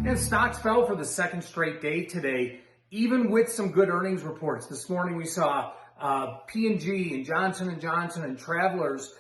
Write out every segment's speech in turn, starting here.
And stocks fell for the second straight day today, even with some good earnings reports. This morning we saw P&G and Johnson & Johnson and Travelers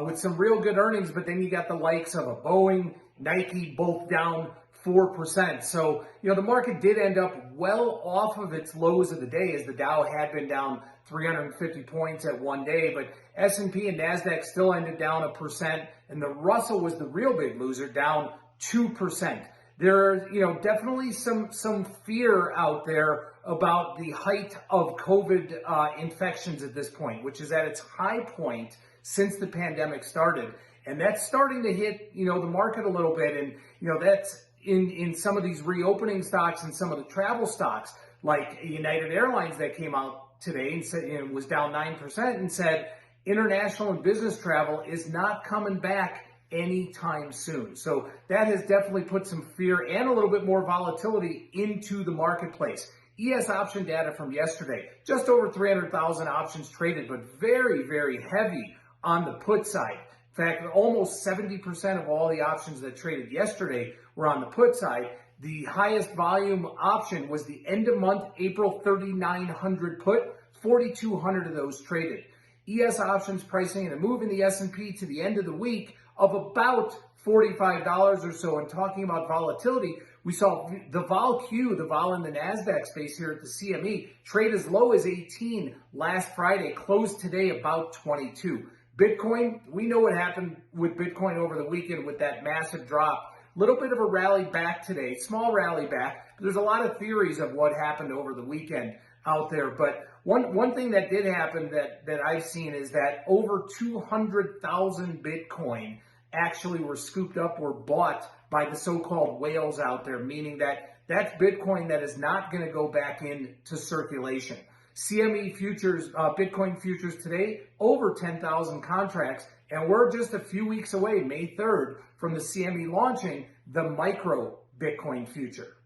with some real good earnings, but then you got the likes of a Boeing, Nike, both down 4%. So, the market did end up well off of its lows of the day, as the Dow had been down 350 points at one day, but S&P and NASDAQ still ended down 1%, and the Russell was the real big loser, down 2%. There are, definitely some fear out there about the height of COVID infections at this point, which is at its high point since the pandemic started. And that's starting to hit, the market a little bit. And, that's in some of these reopening stocks and some of the travel stocks, like United Airlines, that came out today and said, it was down 9% and said international and business travel is not coming back anytime soon. So that has definitely put some fear and a little bit more volatility into the marketplace. ES option data from yesterday, just over 300,000 options traded, but very, very heavy on the put side. In fact, almost 70% of all the options that traded yesterday were on the put side. The highest volume option was the end of month April 3,900 put, 4,200 of those traded. ES options pricing in a move in the S&P to the end of the week of about $45 or so. And talking about volatility, we saw the vol Q, the vol in the NASDAQ space here at the CME, trade as low as 18 last Friday, closed today about 22. Bitcoin, we know what happened with Bitcoin over the weekend with that massive drop. Little bit of a rally back today, small rally back. There's a lot of theories of what happened over the weekend out there. But one thing that did happen that I've seen is that over 200,000 Bitcoin actually were scooped up or bought by the so-called whales out there, meaning that that's Bitcoin that is not going to go back into circulation. CME futures, Bitcoin futures today, over 10,000 contracts, and we're just a few weeks away, May 3rd, from the CME launching the micro Bitcoin future.